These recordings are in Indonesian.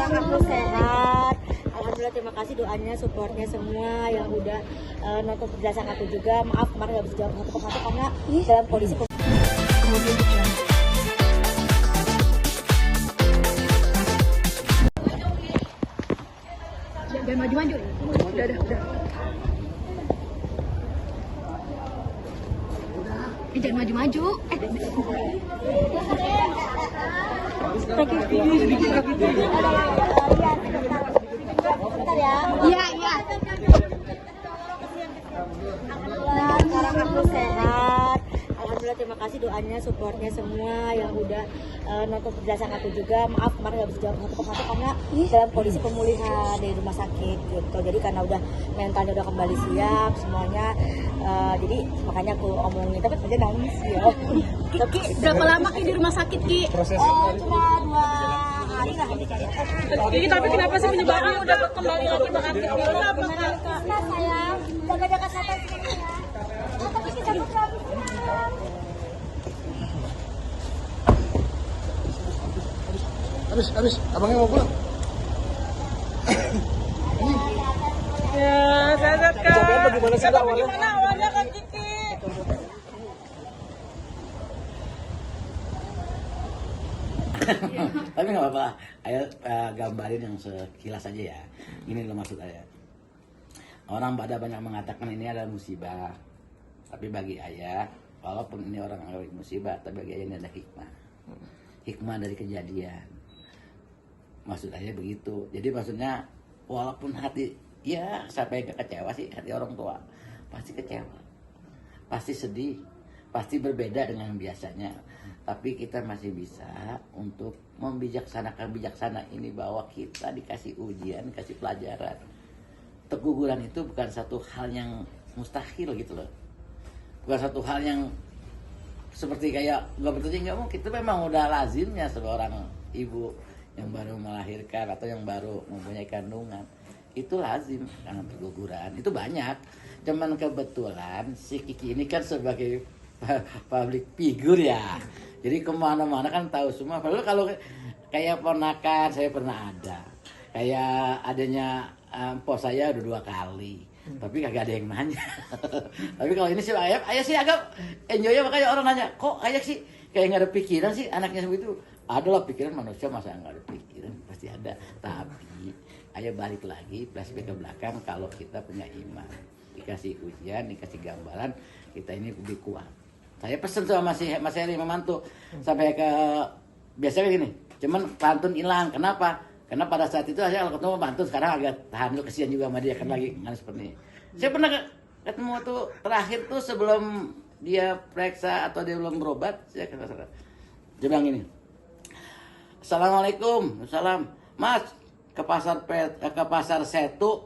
sekarang aku sehat. Alhamdulillah, terima kasih doanya, supportnya semua yang udah nonton penjelasan aku juga. Maaf kemarin nggak bisa jawab satu persatu karena dalam kondisi Jangan maju-maju. Udah. Jangan maju-maju. Bentar ya. Iya. Alhamdulillah, sekarang aku sehat. Alhamdulillah, terima kasih doanya, supportnya semua yang udah nonton penjelasan aku juga. Maaf kemarin nggak bisa jawab satu persatu karena dalam kondisi pemulihan dari rumah sakit gitu. Jadi karena udah mentalnya udah kembali siap semuanya, jadi makanya aku omongin. Tapi aja nangis ya. Ki, berapa lama Ki di rumah sakit Ki? Cuma 2 hari lah. Ki, tapi kenapa sih penyebaran udah kembali lagi beraktif? Nah sayang, jaga-jaga kesehatan sini ya. Tapi kita berkali Habis, abangnya mau pulang. Ya, saya Kak. Kecapean bagaimana sih awalnya? Gimana awalnya Kak Kiki? Tapi nggak apa-apa, ayo gambarin yang sekilas aja ya. Ini loh maksud saya. Orang pada banyak mengatakan ini adalah musibah, tapi bagi ayah, walaupun ini orang anggap musibah, tapi bagi ayah ini ada hikmah dari kejadian. Maksud ayah begitu. Jadi maksudnya walaupun hati, ya siapa yang kecewa sih, hati orang tua pasti kecewa, pasti sedih, pasti berbeda dengan biasanya. Tapi kita masih bisa untuk bijaksana ini bahwa kita dikasih ujian, dikasih pelajaran. Keguguran itu bukan satu hal yang mustahil gitu loh. Bukan satu hal yang seperti kayak nggak betul nggak mungkin. Itu memang udah lazimnya seorang ibu yang baru melahirkan atau yang baru mempunyai kandungan. Itu lazim karena keguguran. Itu banyak. Cuman kebetulan si Kiki ini kan sebagai public figure ya. Jadi kemana-mana kan tahu semua. Padahal kalau kayak ponakan saya pernah ada. Kayak adanya pos saya udah 2 kali. Tapi kagak ada yang nanya. Tapi kalau ini sih ayah sih agak enjoy ya, makanya orang nanya, kok ayah sih kayak nggak ada pikiran sih anaknya begitu. Adalah pikiran manusia, masa nggak ada pikiran, pasti ada. Tapi ayah balik lagi flashback ke belakang, kalau kita punya iman, dikasih ujian, dikasih gambaran, kita ini lebih kuat. Saya pesen sama Mas Heri memantu sampai ke biasanya gini, cuman pantun hilang. Kenapa? Karena pada saat itu saya kalau ketemu pantun, sekarang agak tahan dulu, kesian juga sama dia kan lagi kan seperti ini. Saya pernah ketemu tuh terakhir tuh sebelum dia periksa atau dia belum berobat, saya kata dia bilang ini, Assalamualaikum, salam, Mas, ke pasar Setu,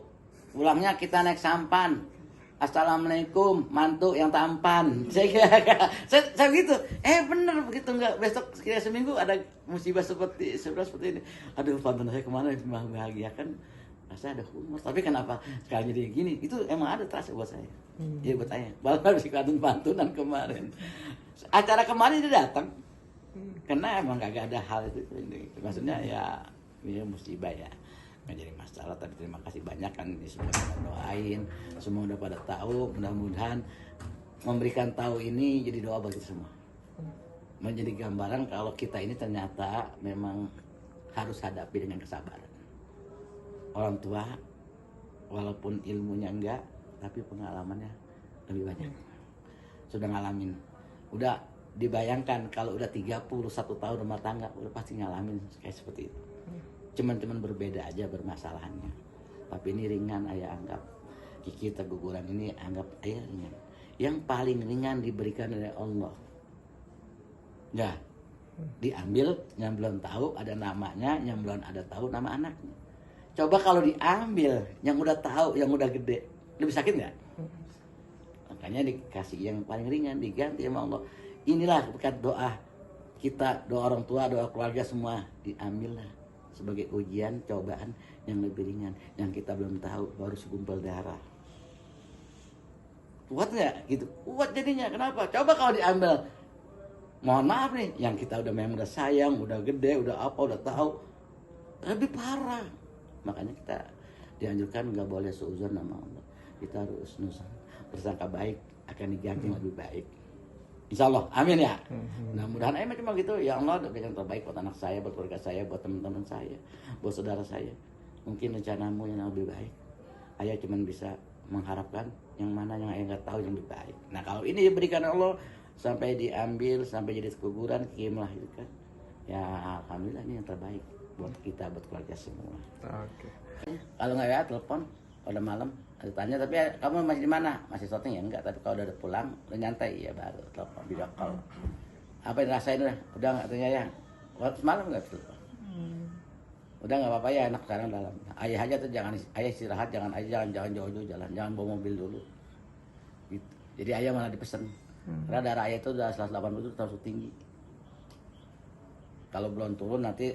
pulangnya kita naik sampan. Assalamualaikum, mantu yang tampan. Saya gitu. Bener begitu nggak? Besok sekira seminggu ada musibah seperti ini. Aduh, pantun saya kemana? Membahagiakan. Saya ada humor. Tapi kenapa sekarang jadi gini? Itu emang ada terasa buat saya. Iya buat saya. Baru si pantunan kemarin. Acara kemarin dia datang. Karena emang kagak ada hal itu. Maksudnya ya ini musibah ya. Nggak jadi masalah, tapi terima kasih banyak kan ini semua doain, semua udah pada tahu, mudah-mudahan memberikan tahu ini jadi doa bagi semua, menjadi gambaran kalau kita ini ternyata memang harus hadapi dengan kesabaran. Orang tua walaupun ilmunya enggak, tapi pengalamannya lebih banyak, sudah ngalamin, udah dibayangkan kalau udah 31 tahun rumah tangga udah pasti ngalamin kayak seperti itu. Cuman berbeda aja bermasalahannya. Tapi ini ringan ayah anggap. Kiki keguguran ini anggap ayah ringan. Yang paling ringan diberikan oleh Allah. Enggak. Diambil yang belum tahu ada namanya, yang belum ada tahu nama anaknya. Coba kalau diambil yang udah tahu, yang udah gede, lebih sakit nggak? Makanya dikasih yang paling ringan, diganti sama Allah. Inilah berkat doa kita, doa orang tua, doa keluarga semua, diambillah sebagai ujian, cobaan yang lebih ringan, yang kita belum tahu, baru segumpal darah. Kuat nggak? Gitu. Kuat jadinya. Kenapa? Coba kalau diambil, mohon maaf nih, yang kita udah memang udah sayang, udah gede, udah apa, udah tahu, lebih parah. Makanya kita dianjurkan nggak boleh suuzon nama Allah. Kita harus bersangka baik akan diganti yang lebih baik. Insya Allah, amin ya. Nah mudahan ayah cuma gitu, ya Allah udah yang terbaik buat anak saya, buat keluarga saya, buat teman-teman saya, buat saudara saya. Mungkin rencanamu yang lebih baik. Ayah cuma bisa mengharapkan yang mana yang ayah nggak tahu yang lebih baik. Nah kalau ini diberikan Allah sampai diambil, sampai jadi kuburan, Kim melahirkan, ya alhamdulillah ini yang terbaik buat kita, buat keluarga semua. Oke. Kalau nggak ya telepon, pada malam tanya, tapi kamu masih di mana? Masih syuting ya? Enggak, tapi kalau udah pulang, udah nyantai ya baru telepon video call. Apa yang rasain udah nggak tanya ya? Waktu semalam nggak telepon. Udah nggak apa-apa ya, anak sekarang dalam. Ayah aja tuh jangan, ayah istirahat, jangan jauh-jauh jalan, jangan bawa mobil dulu. Gitu. Jadi ayah malah dipesen. Karena darah ayah itu udah 180 itu terlalu tinggi. Kalau belum turun nanti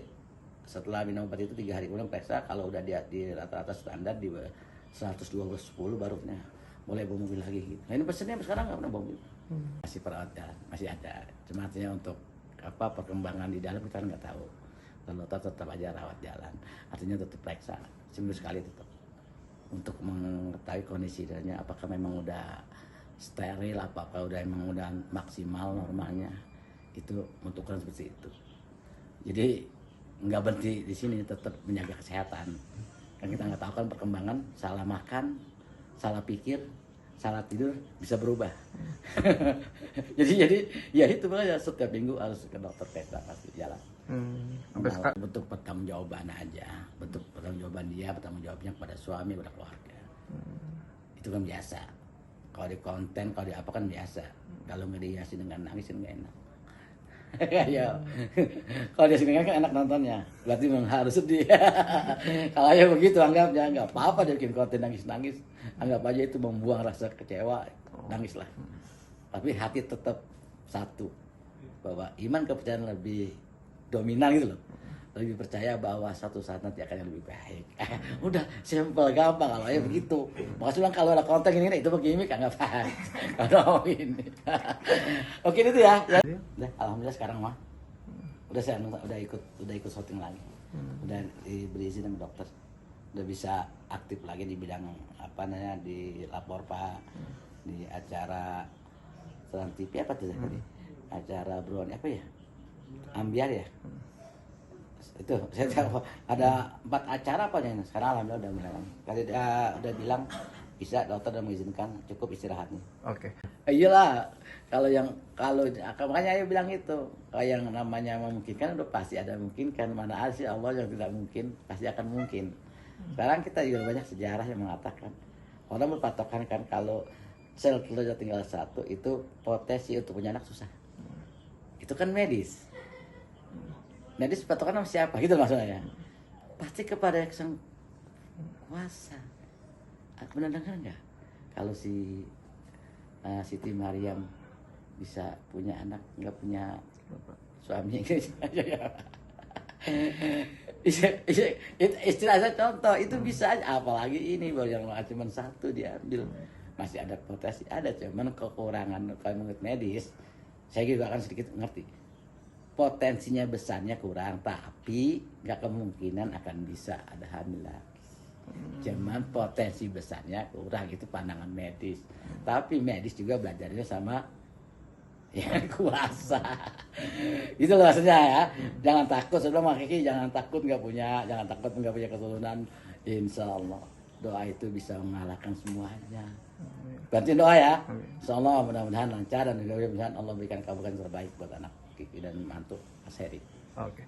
setelah minum obat itu 3 hari kemudian periksa, kalau udah di rata-rata standar di 112/10 barunya boleh bawa mobil lagi gitu. Nah ini pesennya sekarang nggak pernah bawa mobil. Masih perawatan, masih ada. Cuma artinya untuk apa perkembangan di dalam kita nggak tahu. Kalau tetap aja rawat jalan. Artinya tetap periksa seminggu sekali tetap untuk mengetahui kondisinya apakah memang udah steril, apakah udah emang udah maksimal normalnya. Itu untuk ukuran seperti itu. Jadi nggak berhenti di sini, tetap menjaga kesehatan. Kan kita nggak tahu kan perkembangan, salah makan, salah pikir, salah tidur bisa berubah. jadi ya itu makanya setiap minggu harus ke dokter pesta pasti jalan. Bentuk pertanggungjawaban aja, bentuk pertanggungjawaban dia, pertanggungjawabnya kepada suami, kepada keluarga. Itu kan biasa. Kalau di konten, kalau di apa kan biasa. Kalau nggak dihiasi dengan nangis kan nggak enak. Ya, kalau dia seneng kan enak nontonnya, berarti memang harus sedih. Kalau ya begitu anggapnya, nggak apa-apa dia bikin konten nangis-nangis, anggap aja itu membuang rasa kecewa, nangislah. Tapi hati tetap satu, bahwa iman kepercayaan lebih dominan gitu loh, lebih percaya bahwa satu saat nanti akan yang lebih baik. Udah simple gampang kalau ya begitu. Maksudnya kalau ada konten ini itu begini kan nggak apa. Kalau ini. Oke itu ya. Udah, alhamdulillah sekarang mah udah saya udah ikut syuting lagi. Udah diberi izin sama dokter. Udah bisa aktif lagi di bidang apa namanya di lapor Pak, di acara Trans TV apa tuh tadi? Acara Brown apa ya? Ambiar ya. Itu saya tahu ada 4 acara apa nih sekarang alhamdulillah udah mulai. Kali udah bilang bisa, dokter udah mengizinkan cukup istirahat nih. Oke. Iyalah kalau makanya ayo bilang itu kalau yang namanya memungkinkan udah pasti ada mungkinkan, mana ada sih Allah yang tidak mungkin, pasti akan mungkin. Sekarang kita juga banyak sejarah yang mengatakan orang berpatokan kan kalau sel telurnya tinggal 1 itu potensi untuk punya anak susah. Itu kan medis. Medis patokan sama siapa gitu maksudnya. Pasti kepada yang sang kuasa. Benar dengar nggak? Kalau si Siti Maryam bisa punya anak nggak punya suami. Istilah saya contoh itu bisa aja, apalagi ini baru yang cuma 1 diambil. Masih ada potensi, ada cuman kekurangan kalau menurut medis. Saya juga akan sedikit ngerti. Potensinya besarnya kurang, tapi nggak kemungkinan akan bisa ada hamil lagi. Cuman potensi besarnya kurang, itu pandangan medis. Tapi medis juga belajarnya sama yang kuasa. Itu loh maksudnya ya. Jangan takut, sebelum Kiki jangan takut nggak punya keturunan. Insya Allah doa itu bisa mengalahkan semuanya. Bantuin doa ya. Insya Allah mudah-mudahan lancar dan mudah-mudahan Allah berikan kabulkan terbaik buat anak Kiki dan mantu Mas Heri. Oke.